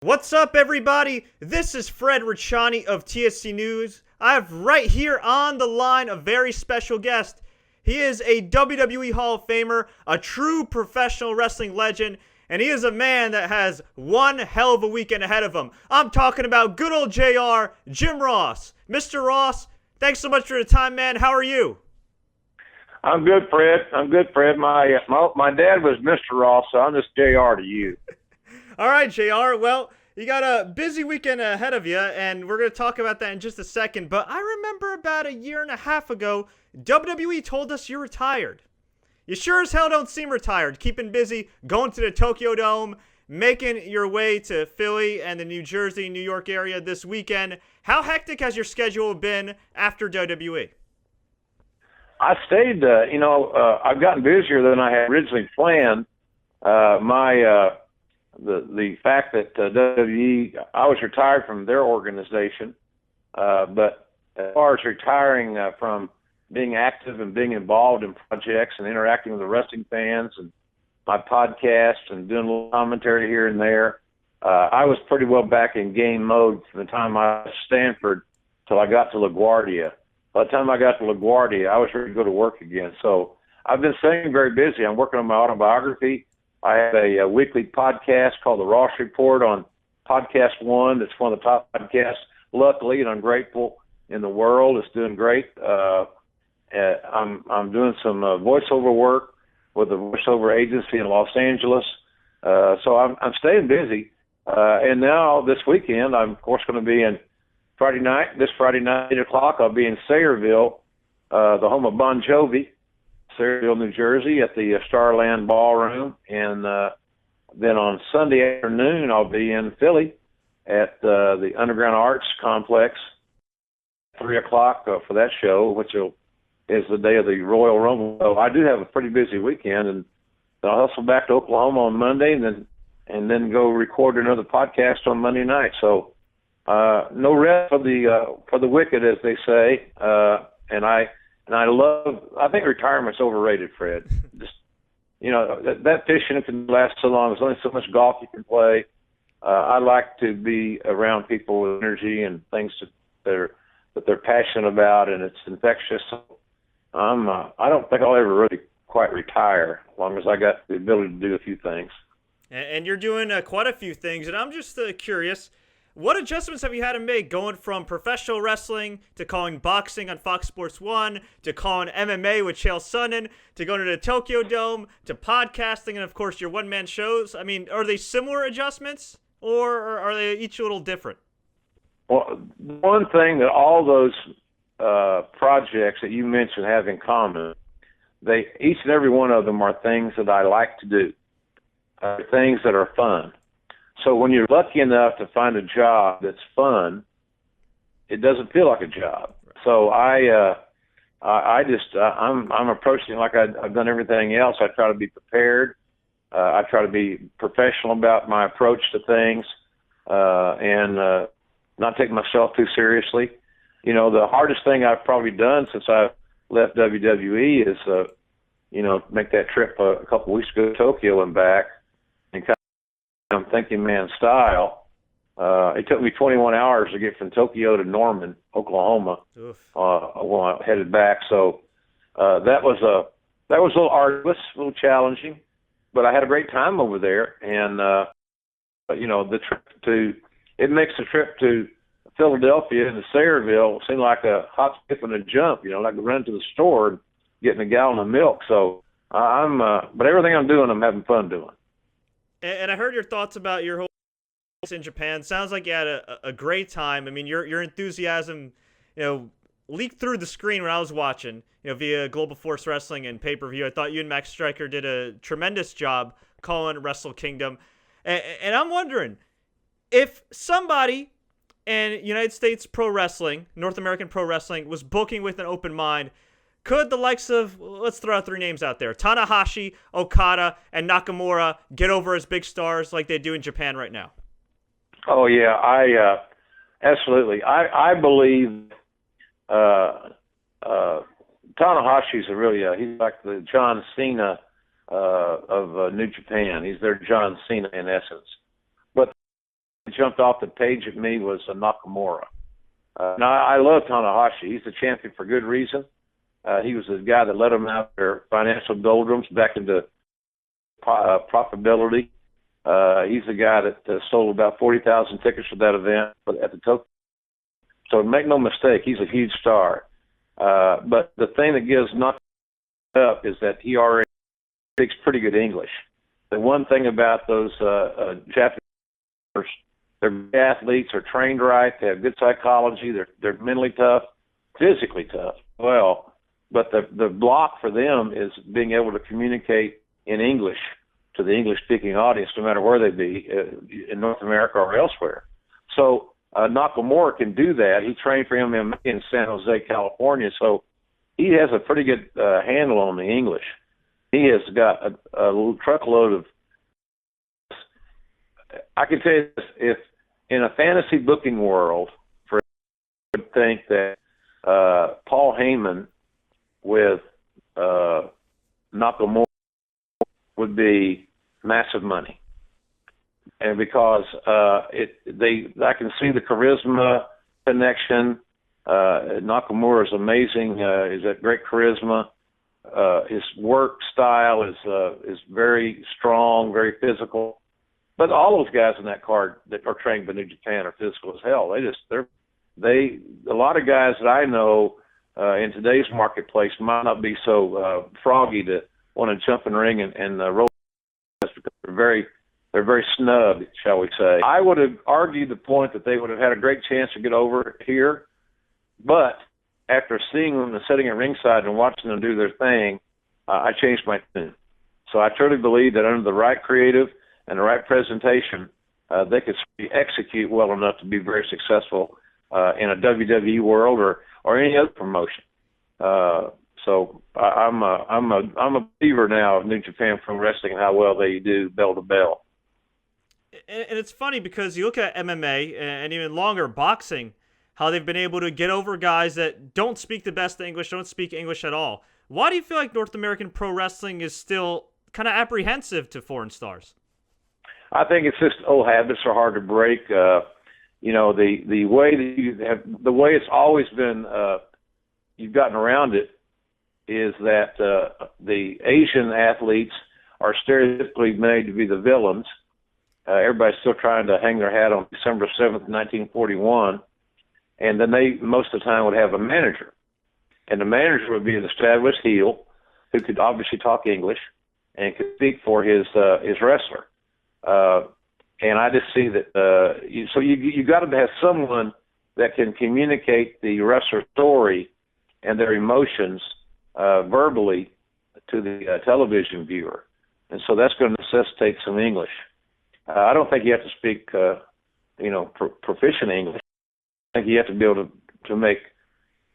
What's up, everybody? This is Fred Richani of TSC News. I have right here on the line a very special guest. He is a WWE Hall of Famer, a true professional wrestling legend, and he is a man that has one hell of a weekend ahead of him. I'm talking about good old JR, Jim Ross. Mr. Ross, thanks so much for the time, man. How are you? I'm good, Fred. My dad was Mr. Ross, so I'm just JR to you. All right, JR. Well, you got a busy weekend ahead of you, and we're going to talk about that in just a second. But I remember about a year and a half ago, WWE told us you're retired. You sure as hell don't seem retired. Keeping busy, going to the Tokyo Dome, making your way to Philly and the New Jersey, New York area this weekend. How hectic has your schedule been after WWE? I stayed, I've gotten busier than I had originally planned. The fact that WWE, I was retired from their organization, but as far as retiring from being active and being involved in projects and interacting with the wrestling fans and my podcast and doing a little commentary here and there, I was pretty well back in game mode from the time I left Stanford till I got to LaGuardia. By the time I got to LaGuardia, I was ready to go to work again. So I've been staying very busy. I'm working on my autobiography. I have a weekly podcast called The Ross Report on Podcast One. It's one of the top podcasts, luckily, and I'm grateful, in the world. It's doing great. I'm doing some voiceover work with a voiceover agency in Los Angeles. So I'm staying busy. And now this weekend, I'm, of course, going to be in this Friday night, 8 o'clock, I'll be in Sayreville, the home of Bon Jovi, Sayreville, New Jersey, at the Starland Ballroom. And then on Sunday afternoon, I'll be in Philly at the Underground Arts Complex, 3 o'clock for that show, which is the day of the Royal Rumble. So I do have a pretty busy weekend, and I'll hustle back to Oklahoma on Monday and then go record another podcast on Monday night. So no rest for the wicked, as they say. I think retirement's overrated, Fred. Just, that fishing can last so long. There's only so much golf you can play. I like to be around people with energy and things that they're passionate about, and it's infectious. So I don't think I'll ever really quite retire, as long as I got the ability to do a few things. And you're doing quite a few things, and I'm just curious. What adjustments have you had to make going from professional wrestling to calling boxing on Fox Sports 1 to calling MMA with Chael Sonnen to going to the Tokyo Dome to podcasting and, of course, your one-man shows? I mean, are they similar adjustments or are they each a little different? Well, one thing that all those projects that you mentioned have in common, each and every one of them are things that I like to do, things that are fun. So when you're lucky enough to find a job that's fun, it doesn't feel like a job. So I'm approaching it like I've done everything else. I try to be prepared. I try to be professional about my approach to things, and not take myself too seriously. The hardest thing I've probably done since I left WWE is, make that trip a couple weeks ago to Tokyo and back. I'm thinking man style. It took me 21 hours to get from Tokyo to Norman, Oklahoma, when I headed back. So that was a little arduous, a little challenging, but I had a great time over there. And it makes the trip to Philadelphia and to Sayreville seem like a hop, skip, and a jump. Like running to the store and getting a gallon of milk. So but everything I'm doing, I'm having fun doing. And I heard your thoughts about your whole in Japan. Sounds like you had a great time. I mean, your enthusiasm, leaked through the screen when I was watching, via Global Force Wrestling and pay-per-view. I thought you and Max Striker did a tremendous job calling Wrestle Kingdom. And I'm wondering, if somebody in United States Pro Wrestling, North American Pro Wrestling, was booking with an open mind, could the likes of, let's throw out 3 names out there, Tanahashi, Okada, and Nakamura get over as big stars like they do in Japan right now? Oh, yeah, absolutely. I believe Tanahashi's he's like the John Cena of New Japan. He's their John Cena in essence. But jumped off the page at me was Nakamura. Now, I love Tanahashi. He's the champion for good reason. He was the guy that led them out their financial doldrums back into profitability. He's the guy that sold about 40,000 tickets for that event at the Tokyo. So make no mistake, he's a huge star. But the thing that gives Nakamura up is that he already speaks pretty good English. The one thing about those Japanese, their athletes are trained right. They have good psychology. They're mentally tough, physically tough. Well, but the block for them is being able to communicate in English to the English-speaking audience, no matter where they be, in North America or elsewhere. So Nakamura can do that. He trained for MMA in San Jose, California, so he has a pretty good handle on the English. He has got a truckload of. I can tell you this: if in a fantasy booking world, I would think that Paul Heyman with Nakamura would be massive money, and because I can see the charisma connection. Nakamura is amazing. He's got great charisma. His work style is very strong, very physical. But all those guys in that card that are trained by New Japan are physical as hell. A lot of guys that I know in today's marketplace might not be so froggy to want to jump in the ring and roll because they're very snug, shall we say. I would have argued the point that they would have had a great chance to get over here, but after seeing them and sitting at ringside and watching them do their thing, I changed my tune. So I truly believe that under the right creative and the right presentation, they could execute well enough to be very successful in a WWE world or any other promotion. So I'm a believer now of New Japan Pro Wrestling and how well they do bell to bell. And it's funny because you look at MMA and even longer boxing, how they've been able to get over guys that don't speak the best English, don't speak English at all. Why do you feel like North American pro wrestling is still kind of apprehensive to foreign stars? I think it's just old habits are hard to break. The way that the way it's always been, you've gotten around it, is that the Asian athletes are stereotypically made to be the villains. Everybody's still trying to hang their hat on December 7th, 1941. And then they, most of the time, would have a manager. And the manager would be an established heel who could obviously talk English and could speak for his wrestler. And I just see that, you got to have someone that can communicate the wrestler story and their emotions verbally to the television viewer. And so that's going to necessitate some English. I don't think you have to speak, proficient English. I think you have to be able to make,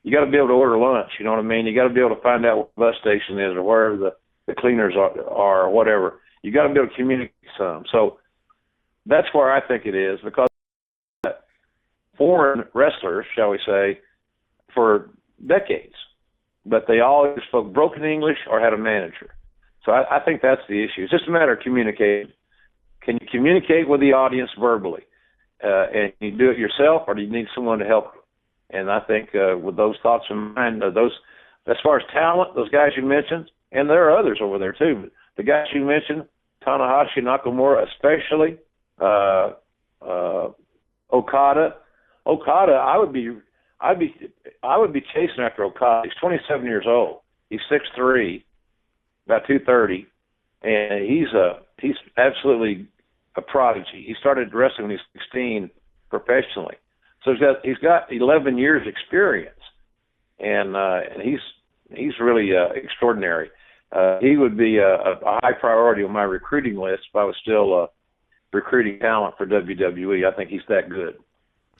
you got to be able to order lunch, you know what I mean? You got to be able to find out what the bus station is or where the cleaners are or whatever. You got to be able to communicate some. So that's where I think it is, because foreign wrestlers, shall we say, for decades, but they always spoke broken English or had a manager. So I think that's the issue. It's just a matter of communicating. Can you communicate with the audience verbally? And you do it yourself, or do you need someone to help you? And I think with those thoughts in mind, as far as talent, those guys you mentioned, and there are others over there too, but the guys you mentioned, Tanahashi, Nakamura especially, Okada, I would be chasing after Okada. He's 27 years old. He's 6'3", about 230, and he's absolutely a prodigy. He started wrestling when he was 16 professionally. So he's got 11 years experience, and he's really extraordinary. He would be a high priority on my recruiting list if I was still recruiting talent for WWE. I think he's that good.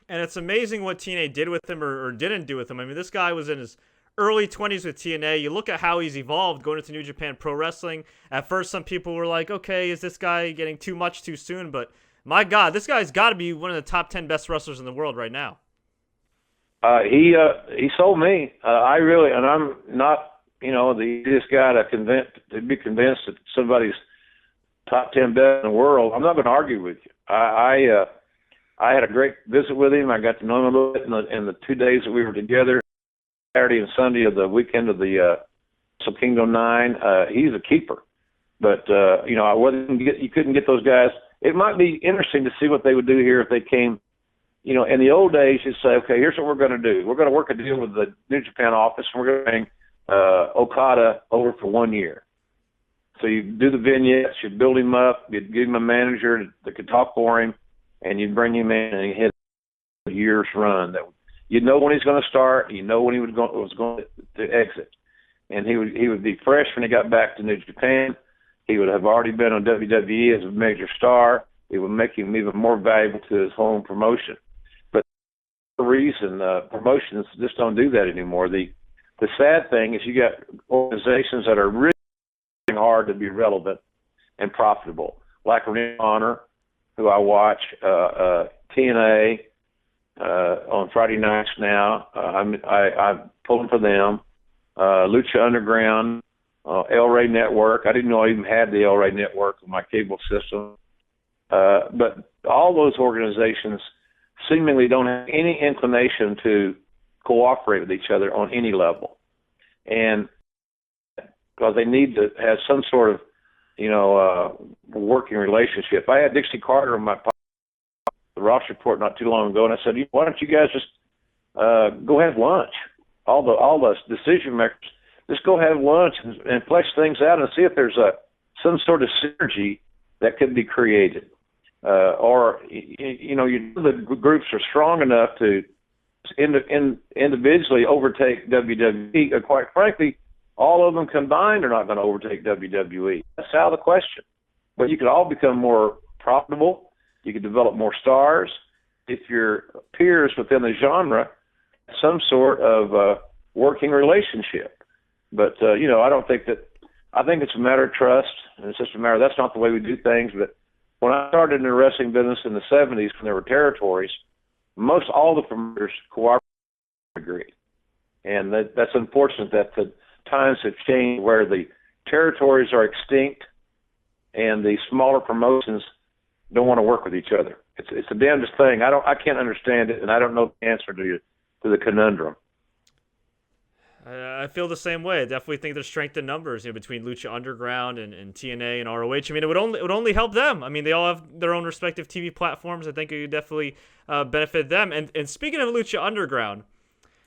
And it's amazing what TNA did with him or didn't do with him. I mean, this guy was in his early 20s with TNA. You look at how he's evolved going into New Japan Pro Wrestling. At first, some people were like, okay, is this guy getting too much too soon? But my God, this guy's got to be one of the top 10 best wrestlers in the world right now. He sold me. And I'm not, the easiest guy to be convinced that somebody's top 10 best in the world. I'm not going to argue with you. I had a great visit with him. I got to know him a little bit in the 2 days that we were together, Saturday and Sunday of the weekend of the Wrestle Kingdom 9. He's a keeper. But, I wasn't you couldn't get those guys. It might be interesting to see what they would do here if they came. In the old days, you'd say, okay, here's what we're going to do. We're going to work a deal with the New Japan office, and we're going to bring Okada over for 1 year. So you do the vignettes, you'd build him up, you'd give him a manager that could talk for him, and you'd bring him in and he'd hit a year's run. That you'd know when he's going to start, you know when he was going to exit. And he would be fresh when he got back to New Japan. He would have already been on WWE as a major star. It would make him even more valuable to his home promotion. The reason promotions just don't do that anymore. The sad thing is you got organizations that are really hard to be relevant and profitable, like Ring of Honor, who I watch, TNA on Friday nights now. I'm pulling for them. Lucha Underground, El Rey Network. I didn't know I even had the El Rey Network on my cable system. But all those organizations seemingly don't have any inclination to cooperate with each other on any level. And because they need to have some sort of, working relationship. I had Dixie Carter on my the Ross Report not too long ago, and I said, why don't you guys just go have lunch? All the decision makers, just go have lunch and flesh things out and see if there's some sort of synergy that could be created. The groups are strong enough to individually overtake WWE. Quite frankly, all of them combined are not going to overtake WWE. That's out of the question. But you could all become more profitable. You could develop more stars if your peers within the genre have some sort of working relationship. But, I don't think that – I think it's a matter of trust, and it's just a matter – that's not the way we do things, but – when I started in the wrestling business in the 70s, when there were territories, most all the promoters cooperated. And that's unfortunate that the times have changed where the territories are extinct and the smaller promotions don't want to work with each other. It's the damnedest thing. I can't understand it, and I don't know the answer to the conundrum. I feel the same way. I definitely think there's strength in numbers, between Lucha Underground and TNA and ROH. I mean, it would only help them. I mean, they all have their own respective TV platforms. I think it would definitely benefit them. And speaking of Lucha Underground,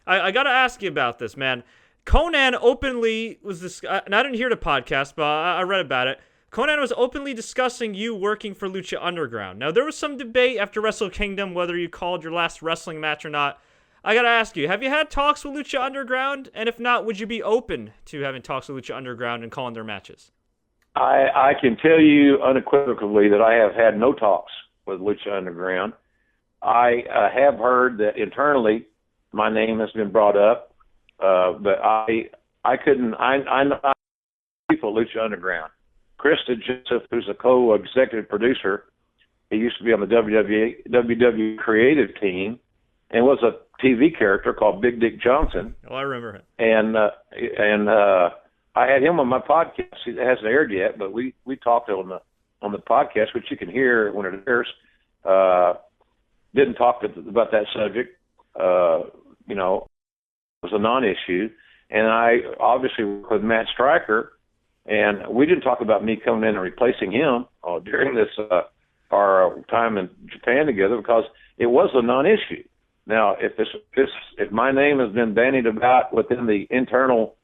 I got to ask you about this, man. Konnan openly was and I didn't hear the podcast, but I read about it. Konnan was openly discussing you working for Lucha Underground. Now, there was some debate after Wrestle Kingdom whether you called your last wrestling match or not. I gotta ask you, have you had talks with Lucha Underground? And if not, would you be open to having talks with Lucha Underground and calling their matches? I can tell you unequivocally that I have had no talks with Lucha Underground. I have heard that internally my name has been brought up, but I couldn't. I know people at Lucha Underground. Krista Joseph, who's a co-executive producer, he used to be on the WWE creative team, and was a TV character called Big Dick Johnson. Oh, I remember him. And I had him on my podcast. It hasn't aired yet, but we talked on the podcast, which you can hear when it airs. Didn't talk about that subject. It was a non-issue. And I obviously worked with Matt Stryker, and we didn't talk about me coming in and replacing him during this our time in Japan together, because it was a non-issue. Now, if my name has been bandied about within the internal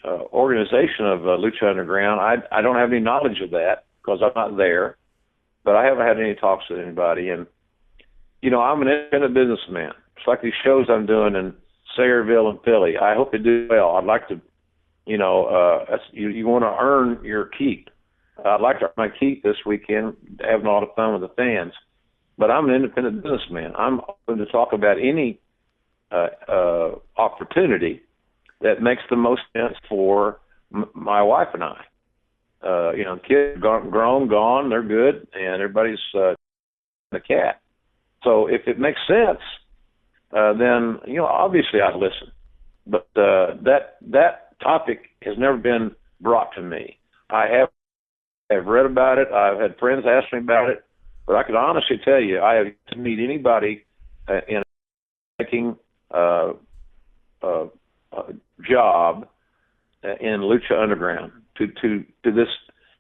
organization of Lucha Underground, I don't have any knowledge of that because I'm not there. But I haven't had any talks with anybody, and I'm an independent businessman. It's like these shows I'm doing in Sayreville and Philly. I hope they do well. I'd like to, you want to earn your keep. I'd like to earn my keep this weekend, having a lot of fun with the fans. But I'm an independent businessman. I'm open to talk about any opportunity that makes the most sense for my wife and I. Kids grown, gone, they're good, and everybody's the cat. So if it makes sense, then obviously I'd listen. But that topic has never been brought to me. I have read about it. I've had friends ask me about it. But I can honestly tell you, I have yet to meet anybody in a making job in Lucha Underground to this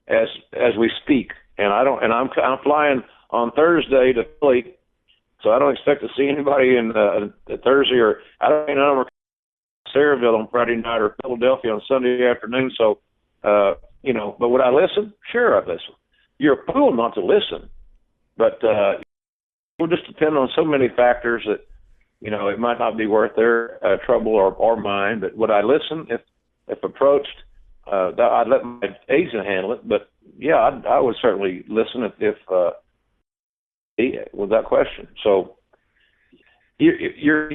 as we speak. And I'm flying on Thursday to Philly, so I don't expect to see anybody in Thursday, or I don't even know Sayreville on Friday night or Philadelphia on Sunday afternoon. So, but would I listen? Sure, I'd listen. You're a fool not to listen, but it will just depend on so many factors that, it might not be worth their trouble or mine. But would I listen if approached? I'd let my agent handle it. But yeah, I would certainly listen if without question. So you're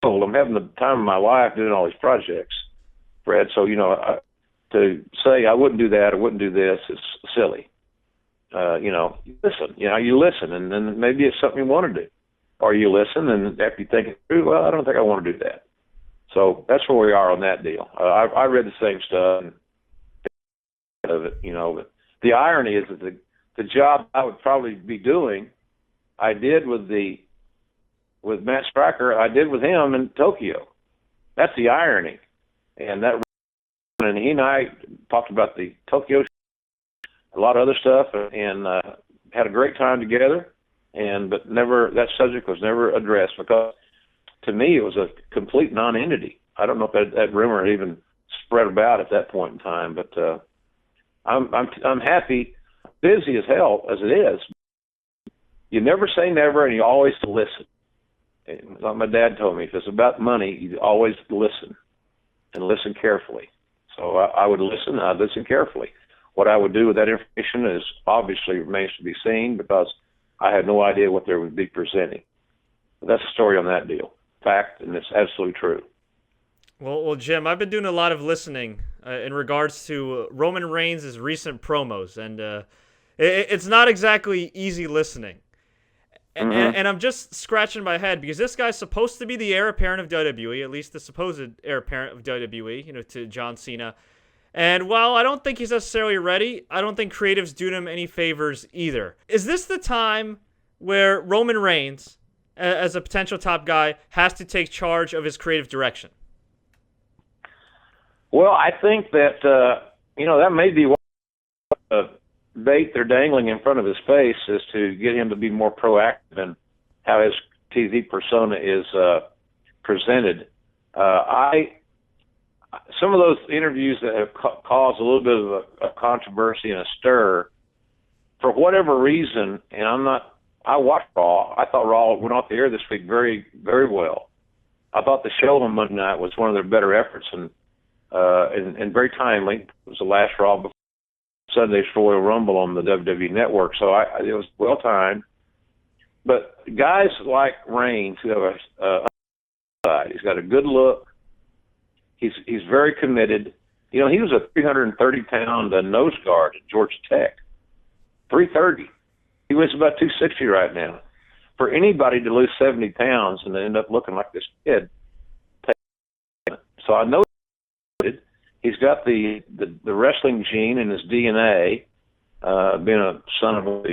I'm having the time of my life doing all these projects, Fred. So to say I wouldn't do that, I wouldn't do this, is silly. You listen, and then maybe it's something you want to do. Or you listen, and after you think it through, well, I don't think I want to do that. So that's where we are on that deal. I read the same stuff of it, But the irony is that the job I would probably be doing, I did with Matt Striker, I did with him in Tokyo. That's the irony. And he and I talked about the Tokyo, a lot of other stuff, and had a great time together. But that subject was never addressed, because to me it was a complete non-entity. I don't know if that rumor had even spread about at that point in time, but I'm happy, busy as hell as it is. You never say never, and you always listen. Like my dad told me, if it's about money, you always listen, and listen carefully. So I would listen. I'd listen carefully. What I would do with that information is obviously remains to be seen, because I had no idea what they would be presenting. But that's the story on that deal. Fact, and it's absolutely true. Well, Jim, I've been doing a lot of listening in regards to Roman Reigns' recent promos, and it's not exactly easy listening. And I'm just scratching my head, because this guy's supposed to be the heir apparent of WWE, at least the supposed heir apparent of WWE, to John Cena. And while I don't think he's necessarily ready, I don't think creative's doing him any favors either. Is this the time where Roman Reigns, as a potential top guy, has to take charge of his creative direction? Well, I think that, that may be one bait they're dangling in front of his face, is to get him to be more proactive in how his TV persona is presented. Some of those interviews that have caused a little bit of a controversy and a stir, for whatever reason, and I watched Raw. I thought Raw went off the air this week very, very well. I thought the show on Monday night was one of their better efforts, and very timely. It was the last Raw before Sunday's Royal Rumble on the WWE Network, so it was well timed. But guys like Reigns, who have he's got a good look. He's very committed. He was a 330-pound nose guard at Georgia Tech. 330. He weighs about 260 right now. For anybody to lose 70 pounds and end up looking like this kid, so I know he's got the wrestling gene in his DNA, being a son of one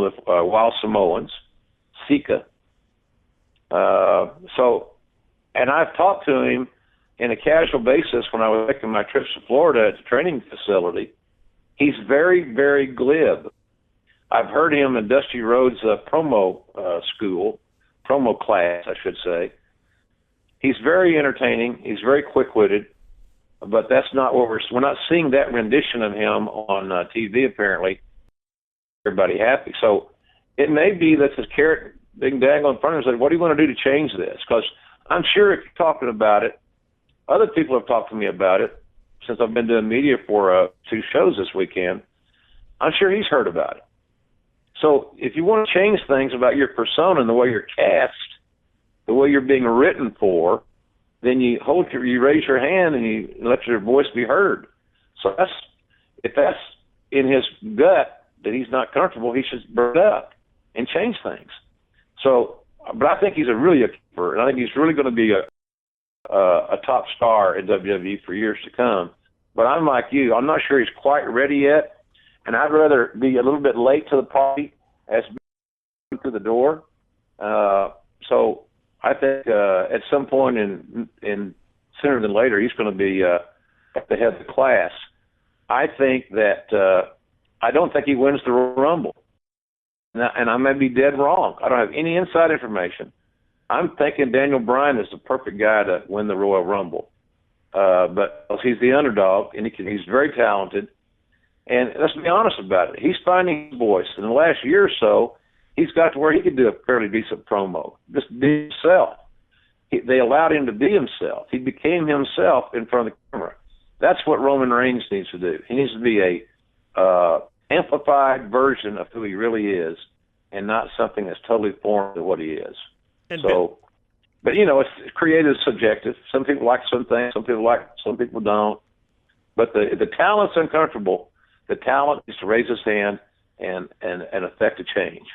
of the Wild Samoans, Sika. And I've talked to him in a casual basis when I was making my trips to Florida at the training facility. He's very, very glib. I've heard him in Dusty Rhodes' promo class, I should say. He's very entertaining. He's very quick-witted, but that's not what we're not seeing that rendition of him on TV, apparently. Everybody happy. So it may be that this carrot being dangled in front of him said, what do you want to do to change this? Because I'm sure if you're talking about it, other people have talked to me about it since I've been doing media for 2 shows this weekend. I'm sure he's heard about it. So if you want to change things about your persona and the way you're cast, the way you're being written for, then you raise your hand and you let your voice be heard. So if that's in his gut that he's not comfortable, he should burn it up and change things. So, but I think he's really a keeper, and I think he's really going to be a top star in WWE for years to come. But I'm like you, I'm not sure he's quite ready yet. and I'd rather be a little bit late to the party as to the door. So I think at some point in sooner than later, he's going to be at the head of the class. I think that I don't think he wins the Royal Rumble. And I may be dead wrong. I don't have any inside information. I'm thinking Daniel Bryan is the perfect guy to win the Royal Rumble. But he's the underdog, and he's very talented. And let's be honest about it. He's finding his voice. In the last year or so, he's got to where he could do a fairly decent promo. Just be himself. They allowed him to be himself. He became himself in front of the camera. That's what Roman Reigns needs to do. He needs to be a amplified version of who he really is, and not something that's totally foreign to what he is. And so, but it's creative, subjective. Some people like some things, some people don't. But the talent's uncomfortable. The talent is to raise his hand and affect a change.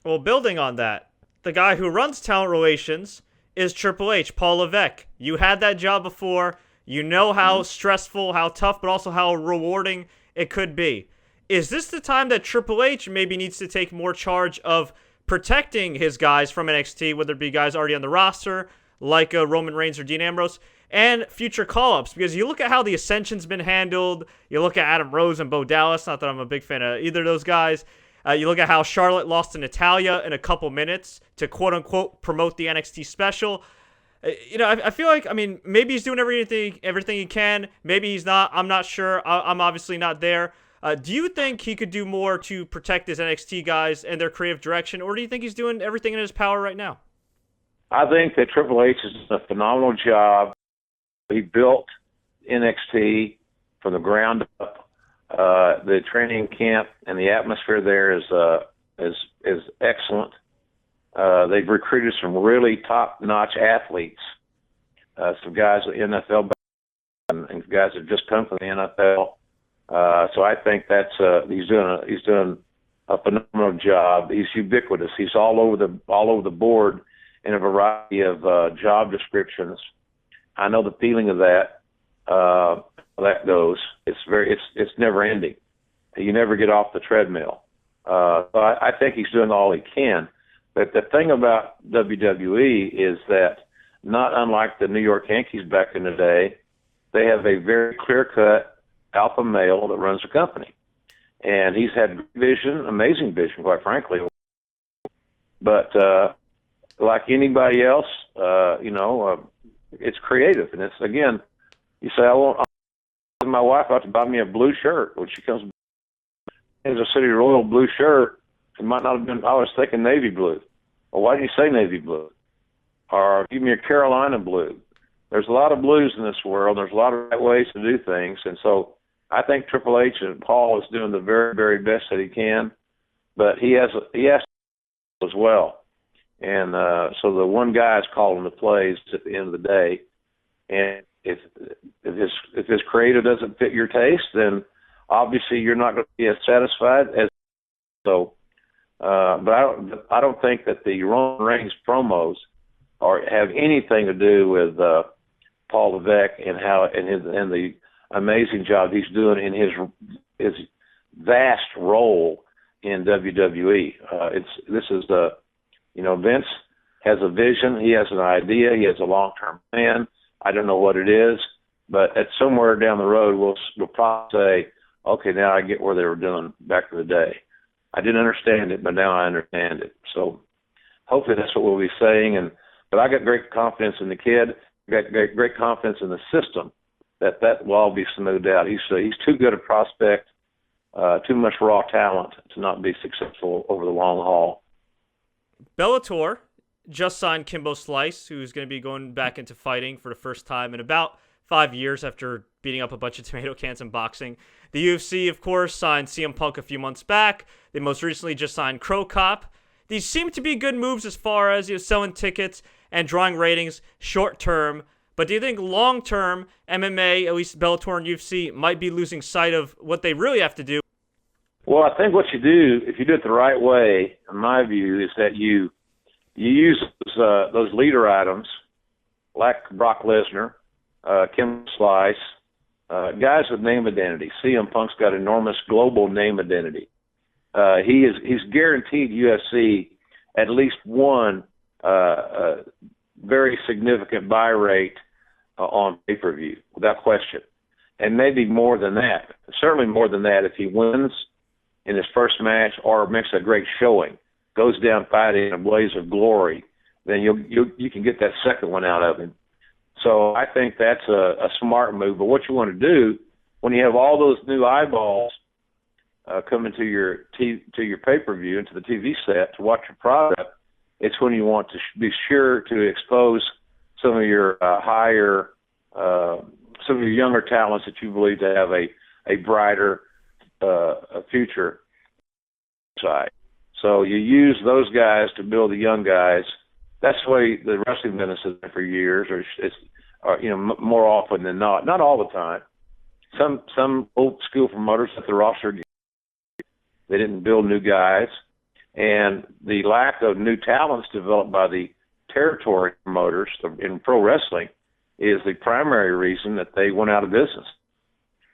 Well, building on that, the guy who runs talent relations is Triple H, Paul Levesque. You had that job before. You know how stressful, how tough, but also how rewarding it could be. Is this the time that Triple H maybe needs to take more charge of protecting his guys from NXT, whether it be guys already on the roster, like Roman Reigns or Dean Ambrose, and future call-ups? Because you look at how the Ascension's been handled, you look at Adam Rose and Bo Dallas, not that I'm a big fan of either of those guys, you look at how Charlotte lost to Natalya in a couple minutes to quote-unquote promote the NXT special. I feel like, maybe he's doing everything he can. Maybe he's not. I'm not sure. I'm obviously not there. Do you think he could do more to protect his NXT guys and their creative direction, or do you think he's doing everything in his power right now? I think that Triple H has done a phenomenal job. He built NXT from the ground up. The training camp and the atmosphere there is excellent. They've recruited some really top-notch athletes, some guys at NFL and guys that have just come from the NFL. So I think that's he's doing a phenomenal job. He's ubiquitous. He's all over the board in a variety of job descriptions. I know the feeling of that. That goes. It's never ending. You never get off the treadmill. So I think he's doing all he can. But the thing about WWE is that, not unlike the New York Yankees back in the day, they have a very clear-cut alpha male that runs the company. And he's had vision, amazing vision, quite frankly. But like anybody else, it's creative. And it's, again, you say, I want my wife out to buy me a blue shirt. When she comes, there's a City Royal blue shirt. It might not have been, I was thinking navy blue. Well, why didn't you say navy blue? Or give me a Carolina blue. There's a lot of blues in this world. There's a lot of right ways to do things. And so I think Triple H and Paul is doing the very, very best that he can. But he has as well. And so the one guy is calling the plays at the end of the day. And if his creative doesn't fit your taste, then obviously you're not going to be as satisfied as so. But I don't think that the Roman Reigns promos have anything to do with Paul Levesque and the amazing job he's doing in his vast role in WWE. Vince has a vision, he has an idea, he has a long-term plan. I don't know what it is, but at somewhere down the road we'll probably say, okay, now I get where they were doing back in the day. I didn't understand it, but now I understand it. So hopefully that's what we'll be saying. But I got great confidence in the kid. Got great confidence in the system that will all be smoothed out. He's too good a prospect, too much raw talent to not be successful over the long haul. Bellator just signed Kimbo Slice, who's going to be going back into fighting for the first time in about 5 years after beating up a bunch of tomato cans in boxing. The UFC, of course, signed CM Punk a few months back. They most recently just signed Crow Cop. These seem to be good moves as far as selling tickets and drawing ratings short term. But do you think long term MMA, at least Bellator and UFC, might be losing sight of what they really have to do? Well, I think what you do, if you do it the right way, in my view, is that you use those leader items like Brock Lesnar, Kim Slice, guys with name identity. CM Punk's got enormous global name identity. He's guaranteed UFC at least one very significant buy rate on pay-per-view, without question. And maybe more than that, certainly more than that if he wins in his first match or makes a great showing, goes down fighting in a blaze of glory, then you can get that second one out of him. So I think that's a smart move. But what you want to do when you have all those new eyeballs coming to your pay-per-view, into the TV set to watch your product, it's when you want to be sure to expose some of your some of your younger talents that you believe to have a brighter future side. So you use those guys to build the young guys. That's the way the wrestling business has been for years, or it's more often than not. Not all the time. Some old school promoters at the roster, they didn't build new guys, and the lack of new talents developed by the territory promoters in pro wrestling is the primary reason that they went out of business.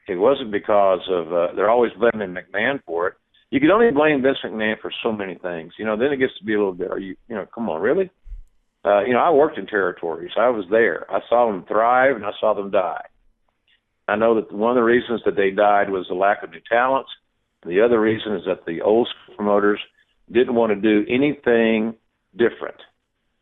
It wasn't because of they're always blaming McMahon for it. You can only blame Vince McMahon for so many things. Then it gets to be a little bit, come on, really? I worked in territories. I was there. I saw them thrive and I saw them die. I know that one of the reasons that they died was the lack of new talents. The other reason is that the old school promoters didn't want to do anything different,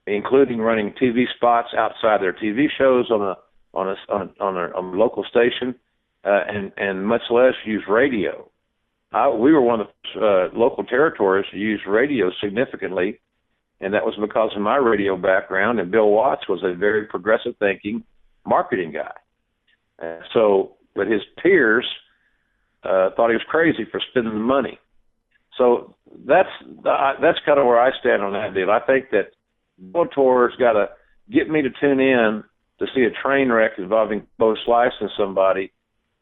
including running TV spots outside their TV shows on a local station, and much less use radio. We were one of the local territories to use radio significantly, and that was because of my radio background. And Bill Watts was a very progressive thinking marketing guy. But his peers thought he was crazy for spending the money. So that's kind of where I stand on that deal. I think that Bellator's got to get me to tune in to see a train wreck involving Bo slicing somebody,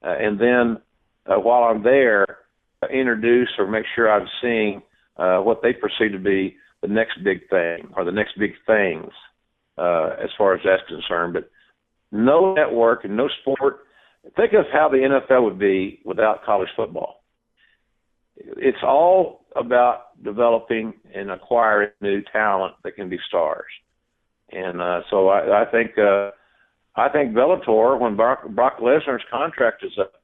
and then while I'm there, introduce or make sure I'm seeing what they perceive to be the next big thing or the next big things as far as that's concerned. But no network and no sport. Think of how the NFL would be without college football. It's all about developing and acquiring new talent that can be stars. And so I think Bellator, when Brock Lesnar's contract is up,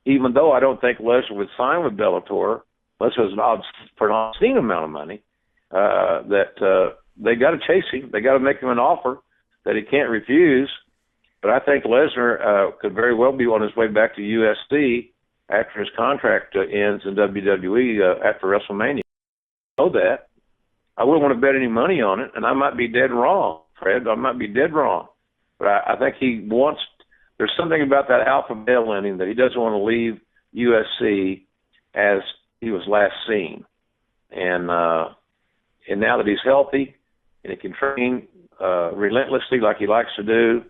even though I don't think Lesnar would sign with Bellator, Lesnar for an obscene amount of money, that they got to chase him. They got to make him an offer that he can't refuse. But I think Lesnar could very well be on his way back to UFC after his contract ends in WWE after WrestleMania. I know that. I wouldn't want to bet any money on it, and I might be dead wrong, Fred. I might be dead wrong. But I think he wants – there's something about that alpha male in him that he doesn't want to leave UFC as he was last seen. And now that he's healthy and he can train relentlessly like he likes to do,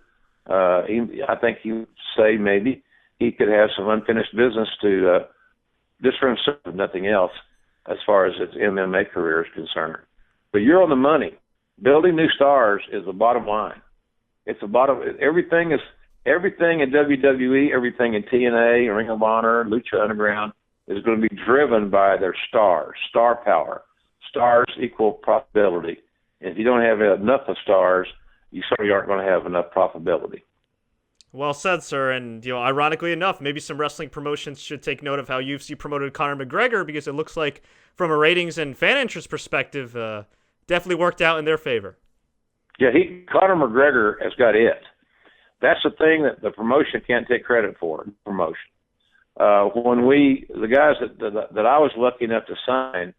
I think he would say maybe he could have some unfinished business to just for himself, if nothing else, as far as his MMA career is concerned. But you're on the money. Building new stars is the bottom line. It's the bottom. Everything in WWE, everything in TNA, Ring of Honor, Lucha Underground is going to be driven by their stars, star power. Stars equal profitability. And if you don't have enough of stars, you certainly aren't going to have enough profitability. Well said, sir. And ironically enough, maybe some wrestling promotions should take note of how UFC promoted Conor McGregor, because it looks like, from a ratings and fan interest perspective, definitely worked out in their favor. Yeah, Conor McGregor has got it. That's the thing that the promotion can't take credit for. Promotion. The guys that I was lucky enough to sign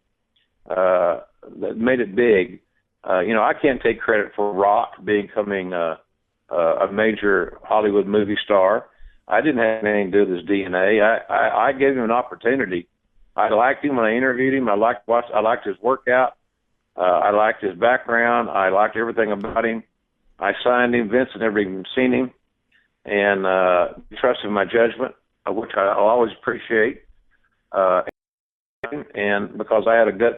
that made it big. I can't take credit for Rock becoming a major Hollywood movie star. I didn't have anything to do with his DNA. I gave him an opportunity. I liked him when I interviewed him. I liked his workout. I liked his background. I liked everything about him. I signed him. Vince had never even seen him, and trusted my judgment, which I'll always appreciate. And because I had a gut,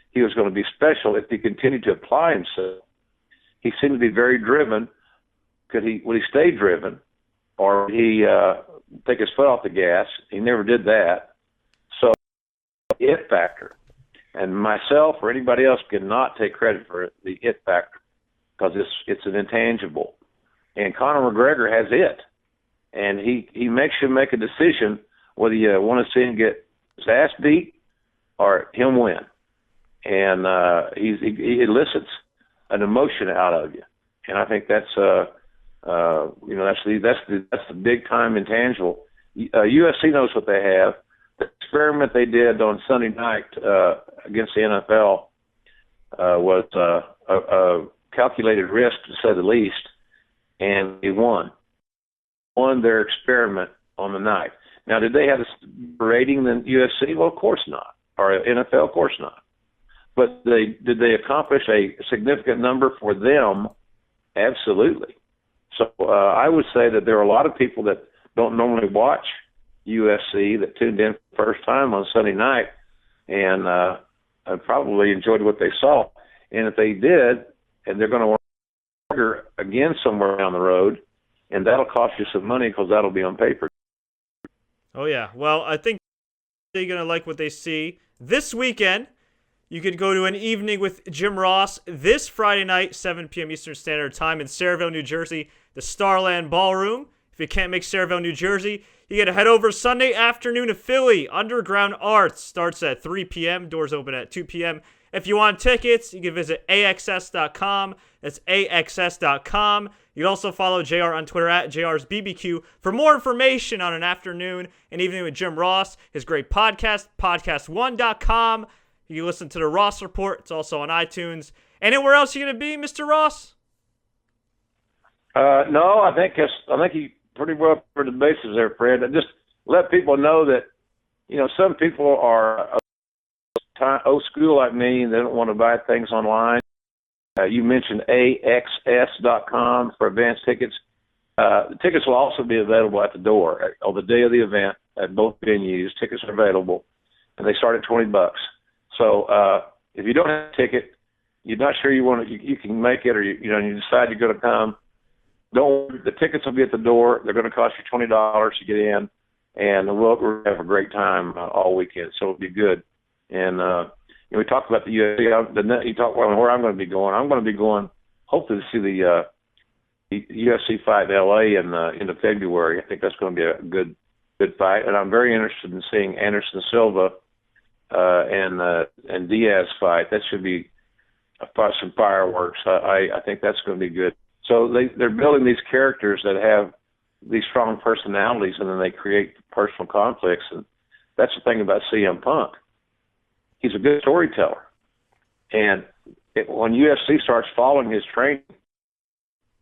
he was going to be special if he continued to apply himself. He seemed to be very driven. Would he stay driven? or he take his foot off the gas. He never did that. So it factor. And myself or anybody else cannot take credit for it, the it factor, because it's an intangible. And Conor McGregor has it. And he makes you make a decision whether you want to see him get his ass beat or him win. And he elicits an emotion out of you. And I think that's that's the big time intangible. UFC knows what they have. The experiment they did on Sunday night against the NFL was a calculated risk, to say the least, and they won their experiment on the night. Now, did they have a rating than UFC? Well, of course not, or NFL, of course not. But did they accomplish a significant number for them? Absolutely. So I would say that there are a lot of people that don't normally watch UFC that tuned in for the first time on Sunday night and probably enjoyed what they saw. And if they did, and they're going to order again somewhere down the road, and that'll cost you some money because that'll be on paper. Oh, yeah. Well, I think they're going to like what they see. This weekend, you could go to an evening with Jim Ross this Friday night, 7 p.m. Eastern Standard Time in Sayreville, New Jersey, the Starland Ballroom. If you can't make Sayreville, New Jersey, you got to head over Sunday afternoon to Philly. Underground Arts starts at 3 p.m. Doors open at 2 p.m. If you want tickets, you can visit axs.com. That's axs.com. You can also follow JR on Twitter at JR'sBBQ for more information on an afternoon and evening with Jim Ross, his great podcast, podcast1.com. You can listen to the Ross Report. It's also on iTunes. Anywhere else you're going to be, Mr. Ross? No, I think you pretty well covered the bases there, Fred. Just let people know that, some people are old school like me, and they don't want to buy things online. You mentioned axs.com for advance tickets. The tickets will also be available at the door on the day of the event at both venues. Tickets are available, and they start at $20. So if you don't have a ticket, you're not sure you can make it, or you decide you're going to come. The tickets will be at the door. They're going to cost you $20 to get in, and we'll have a great time all weekend. So it'll be good. And we talked about the UFC. You talked about where I'm going to be going. I'm going to be going hopefully to see the UFC fight in LA in end of February. I think that's going to be a good fight, and I'm very interested in seeing Anderson Silva and Diaz fight. That should be some fireworks. I think that's going to be good. So they're building these characters that have these strong personalities, and then they create personal conflicts. And that's the thing about CM Punk. He's a good storyteller. And when UFC starts following his training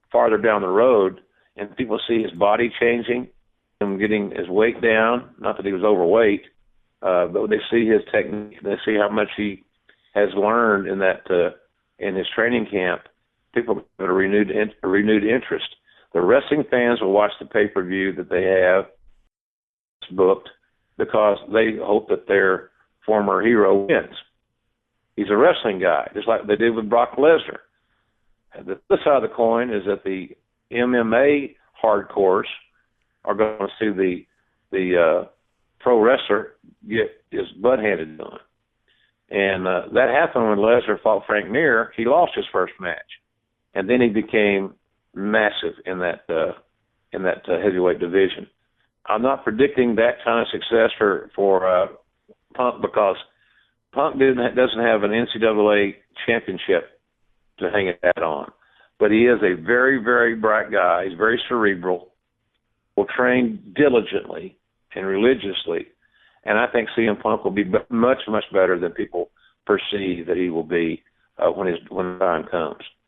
farther down the road, and people see his body changing, him getting his weight down, not that he was overweight, but they see his technique, they see how much he has learned in his training camp, people have a renewed interest. The wrestling fans will watch the pay-per-view that they have booked because they hope that their former hero wins. He's a wrestling guy, just like they did with Brock Lesnar. The other side of the coin is that the MMA hardcores are going to see the pro wrestler get his butt handed to him. And that happened when Lesnar fought Frank Mir. He lost his first match. And then he became massive in that heavyweight division. I'm not predicting that kind of success for Punk because Punk doesn't have an NCAA championship to hang his hat on. But he is a very, very bright guy. He's very cerebral, will train diligently and religiously. And I think CM Punk will be much, much better than people perceive that he will be when the time comes.